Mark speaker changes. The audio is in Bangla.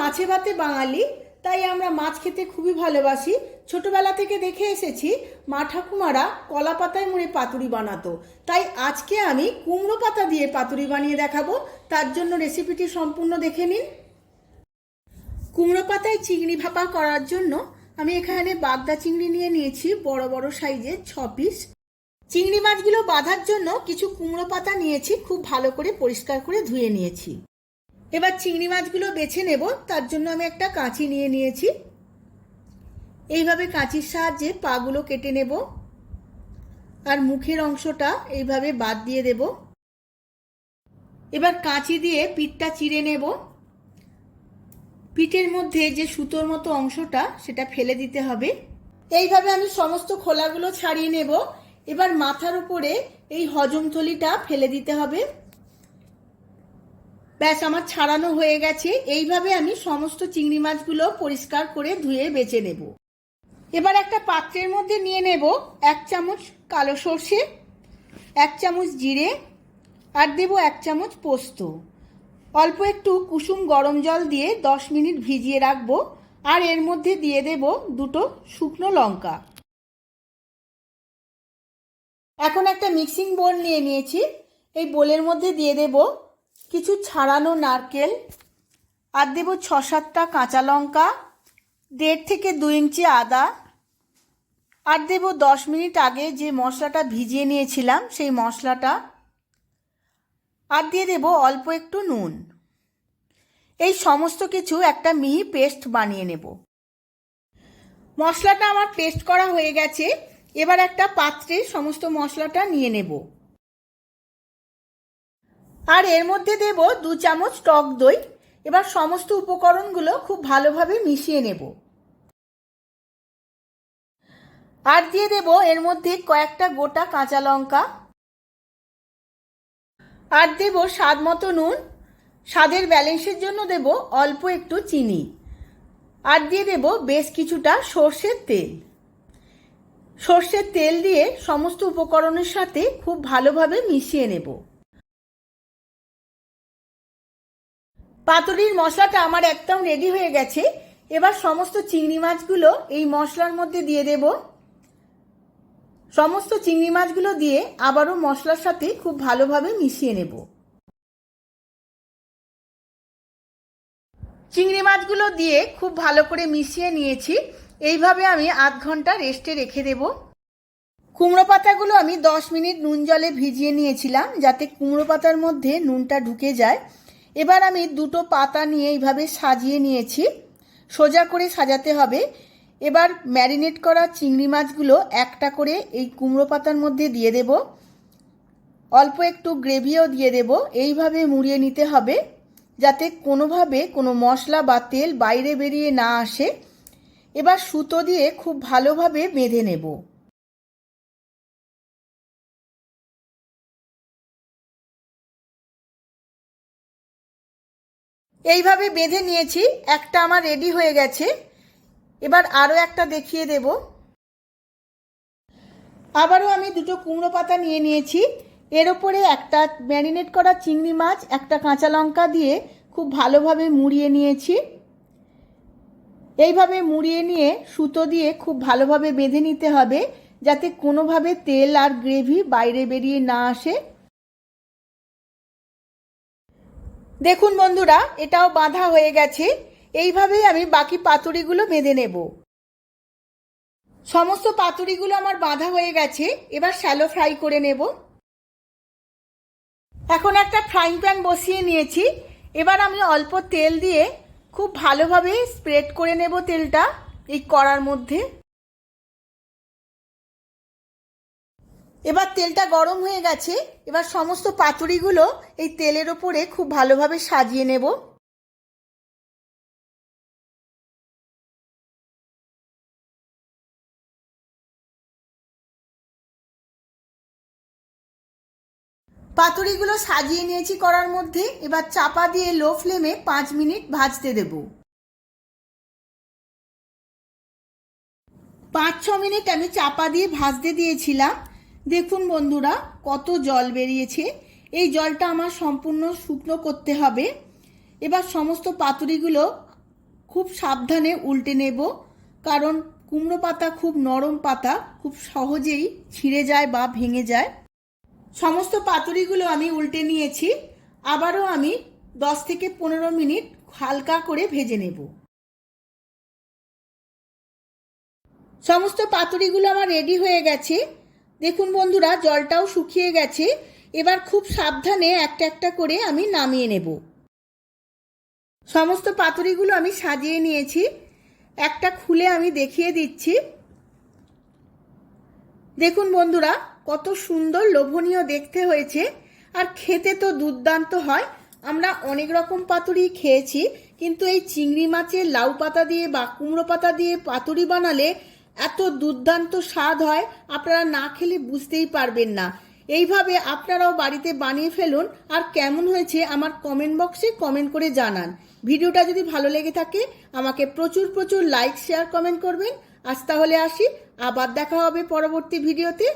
Speaker 1: মাছে ভাতে বাঙালি, তাই আমরা মাছ খেতে খুবই ভালোবাসি। ছোটবেলা থেকে দেখে এসেছি মা ঠাকুমারা কলা পাতায় মুড়ে পাতুরি বানাতো। তাই আজকে আমি কুমড়ো পাতা দিয়ে পাতুরি বানিয়ে দেখাবো। তার জন্য রেসিপিটি সম্পূর্ণ দেখে নিন। কুমড়ো পাতায় চিংড়ি ভাপা করার জন্য আমি এখানে বাগদা চিংড়ি নিয়ে নিয়েছি বড় বড় সাইজের 6 পিস। চিংড়ি মাছগুলো বাঁধার জন্য কিছু কুমড়ো পাতা নিয়েছি, খুব ভালো করে পরিষ্কার করে ধুয়ে নিয়েছি। এবার চিংড়ি মাছগুলো বেছে নেব, তার জন্য আমি একটা কাঁচি নিয়ে নিয়েছি। এইভাবে কাঁচির সাহায্যে পাগুলো কেটে নেব আর মুখের অংশটা এইভাবে বাদ দিয়ে দেব। এবার কাঁচি দিয়ে পিঠটা চিড়ে নেব। পিঠের মধ্যে যে সুতোর মতো অংশটা সেটা ফেলে দিতে হবে। এইভাবে আমি সমস্ত খোলাগুলো ছাড়িয়ে নেব। এবার মাথার উপরে এই হজমথলিটা ফেলে দিতে হবে। ব্যাস, আমার ছাড়ানো হয়ে গেছে। এইভাবে আমি সমস্ত চিংড়ি মাছগুলো পরিষ্কার করে ধুয়ে বেছে নেব। এবার একটা পাত্রের মধ্যে নিয়ে নেব 1 চামচ কালো সর্ষে, 1 চামচ জিরে আর দেব 1 চামচ পোস্ত। অল্প একটু কুসুম গরম জল দিয়ে 10 মিনিট ভিজিয়ে রাখবো। আর এর মধ্যে দিয়ে দেব 2টো শুকনো লঙ্কা। এখন একটা মিক্সিং বোল নিয়ে নিয়েছি। এই বোলের মধ্যে দিয়ে দেব কিছু ছাড়ানো নারকেল, আর দেব 6-7টা কাঁচা লঙ্কা, 1.5 থেকে 2 ইঞ্চি আদা, আর দেব 10 মিনিট আগে যে মশলাটা ভিজিয়ে নিয়েছিলাম সেই মশলাটা, আর দিয়ে দেব অল্প একটু নুন। এই সমস্ত কিছু একটা মিহি পেস্ট বানিয়ে নেব। মশলাটা আমার পেস্ট করা হয়ে গেছে। এবার একটা পাত্রে সমস্ত মশলাটা নিয়ে নেব। আর এর মধ্যে দেব 2 চামচ টক দই। এবার সমস্ত উপকরণগুলো খুব ভালোভাবে মিশিয়ে নেব। আর দিয়ে দেব এর মধ্যে কয়েকটা গোটা কাঁচা লঙ্কা, আর দেব স্বাদ মতো নুন। স্বাদের ব্যালেন্সের জন্য দেব অল্প একটু চিনি, আর দিয়ে দেব বেশ কিছুটা সর্ষের তেল। সর্ষের তেল দিয়ে সমস্ত উপকরণের সাথে খুব ভালোভাবে মিশিয়ে নেব। পাতুরির মশলাটা আমার একদম রেডি হয়ে গেছে। এবার সমস্ত চিংড়ি মাছগুলো এই মশলার মধ্যে দিয়ে দেব। সমস্ত চিংড়ি মাছগুলো দিয়ে আবারও মশলার সাথে খুব ভালোভাবে মিশিয়ে নেব। চিংড়ি মাছগুলো দিয়ে খুব ভালো করে মিশিয়ে নিয়েছি। এইভাবে আমি আধ ঘন্টা রেস্টে রেখে দেব। কুমড়ো পাতাগুলো আমি 10 মিনিট নুন জলে ভিজিয়ে নিয়েছিলাম, যাতে কুমড়ো পাতার মধ্যে নুনটা ঢুকে যায়। এবার আমি 2টো পাতা নিয়ে এইভাবে সাজিয়ে নিয়েছি। সোজা করে সাজাতে হবে। এবার ম্যারিনেট করা চিংড়ি মাছগুলো একটা করে এই কুমড়ো পাতার মধ্যে দিয়ে দেব। অল্প একটু গ্রেভিও দিয়ে দেব। এইভাবে মুড়িয়ে নিতে হবে, যাতে কোনোভাবে কোনো মশলা বা তেল বাইরে বেরিয়ে না আসে। এবার সুতো দিয়ে খুব ভালোভাবে বেঁধে নেব। এইভাবে বেঁধে নিয়েছি। একটা আমার রেডি হয়ে গেছে। এবার আরও একটা দেখিয়ে দেব। আবারও আমি 2টো কুমড়ো পাতা নিয়ে নিয়েছি। এর ওপরে একটা ম্যারিনেট করা চিংড়ি মাছ, একটা কাঁচা লঙ্কা দিয়ে খুব ভালোভাবে মুড়িয়ে নিয়েছি। এইভাবে মুড়িয়ে নিয়ে সুতো দিয়ে খুব ভালোভাবে বেঁধে নিতে হবে, যাতে কোনোভাবে তেল আর গ্রেভি বাইরে বেরিয়ে না আসে। দেখুন বন্ধুরা, এটাও বাঁধা হয়ে গেছে। এইভাবেই আমি বাকি পাতুরিগুলো বেঁধে নেব। সমস্ত পাতুরিগুলো আমার বাঁধা হয়ে গেছে। এবার শ্যালো ফ্রাই করে নেব। এখন একটা ফ্রাইং প্যান বসিয়ে নিয়েছি। এবার আমি অল্প তেল দিয়ে খুব ভালোভাবে স্প্রেড করে নেব তেলটা এই কড়ার মধ্যে। এবার তেলটা গরম হয়ে গেছে। এবার সমস্ত পাতুরিগুলো এই তেলের ওপরে খুব ভালোভাবে সাজিয়ে নেব। পাতুরিগুলো সাজিয়ে নিয়েছি কড়ার মধ্যে। এবার চাপা দিয়ে লো ফ্লেমে 5 মিনিট ভাজতে দেব। 5-6 মিনিট আমি চাপা দিয়ে ভাজতে দিয়েছিলাম। দেখুন বন্ধুরা, কত জল বেরিয়েছে। এই জলটা আমার সম্পূর্ণ শুকনো করতে হবে। এবার সমস্ত পাতুরিগুলো খুব সাবধানে উল্টে নেব, কারণ কুমড়ো পাতা খুব নরম পাতা, খুব সহজেই ছিঁড়ে যায় বা ভেঙে যায়। সমস্ত পাতুরিগুলো আমি উল্টে নিয়েছি। আবারও আমি 10 থেকে 15 মিনিট হালকা করে ভেজে নেব। সমস্ত পাতুরিগুলো আমার রেডি হয়ে গেছে। দেখুন বন্ধুরা, জলটাও শুকিয়ে গেছে। এবার খুব সাবধানে একটা একটা করে আমি নামিয়ে নেব। সমস্ত পাতুরিগুলো আমি সাজিয়ে নিয়েছি। একটা খুলে আমি দেখিয়ে দিচ্ছি। দেখুন বন্ধুরা, কত সুন্দর লোভনীয় দেখতে হয়েছে, আর খেতে তো দুর্দান্ত হয়। আমরা অনেক রকম পাতুরি খেয়েছি, কিন্তু এই চিংড়ি মাছের লাউ পাতা দিয়ে বা কুমড়ো পাতা দিয়ে পাতুরি বানালে এত দুর্দান্ত স্বাদ হয়, আপনারা না খেলে বুঝতেই পারবেন না। এইভাবে আপনারাও বাড়িতে বানিয়ে ফেলুন, আর কেমন হয়েছে আমার কমেন্ট বক্সে কমেন্ট করে জানান। ভিডিওটা যদি ভালো লেগে থাকে আমাকে প্রচুর প্রচুর লাইক, শেয়ার, কমেন্ট করবেন। আজ তাহলে আসি, আবার দেখা হবে পরবর্তী ভিডিওতে।